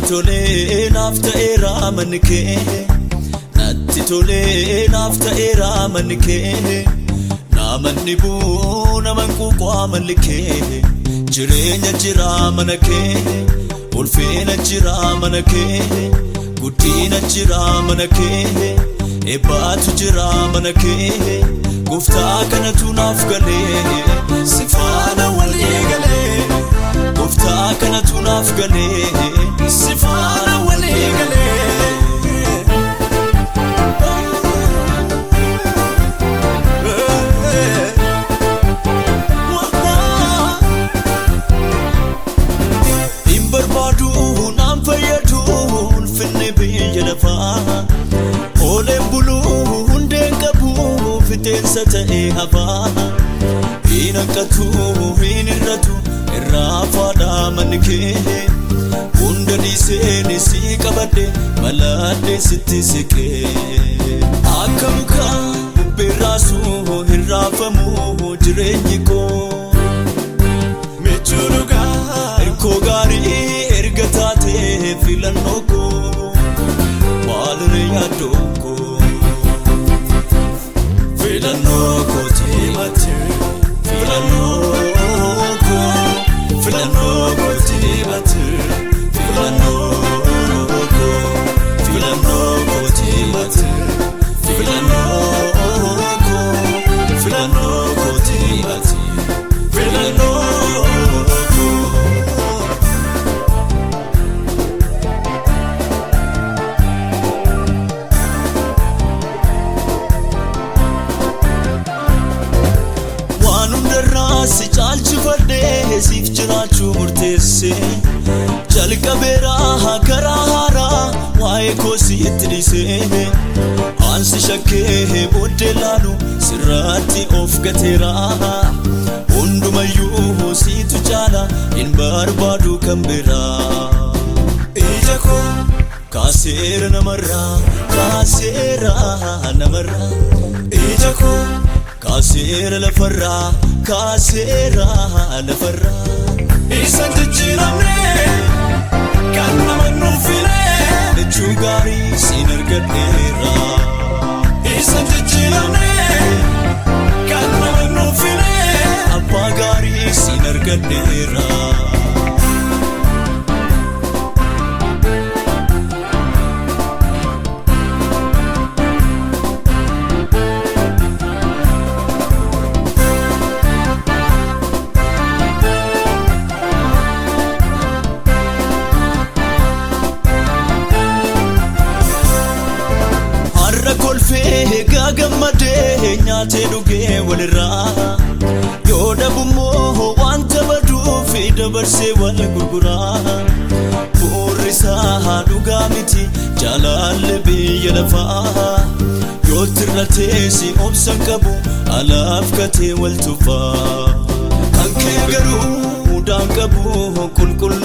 tole nafta era manke natti tole nafta era manke namanni bu namanku kwa manke jirenya jira manke ulfina jira manke guddina jira manke ebatu jira manke gufta kanatu nafgale sifana waligale gufta kanatu nafgale sifana waligale imbarbadu namfayadu ulfinne biyalafa ole bulu hundengabu fitensa ta'e haba inakatu iniratu irrafada manke hundani seni si kabade malade sitisike akamuka berasu hirrafamu jirenyiko mechuruga erkogari ergatate filanoko malre yadoko filanoko timate filanoko filanoko timate filanoko filanoko timate filanoko filanoko timate filanoko si chalchu fadde sif jirachu murtesse jalqabera hakara hara wae ko si itrise ansi shakke bodelalu sirati of gatera hundumayu si tujala in barbadu kambera ejako kasera namarra ejako kasera lafarra kasera lafarra isan tjiramne kanna manufile chugari sinergadera isan tjiramne kanna manufile apagari sinergadera kolfe gagamade nyaate duge walira yoda bummo wanta badu fi dabarse wal gurgura burisa dugamiti jalal biyalafa yotirate si obsankabu alafkate wal tufa kanke garu dankabu kulkul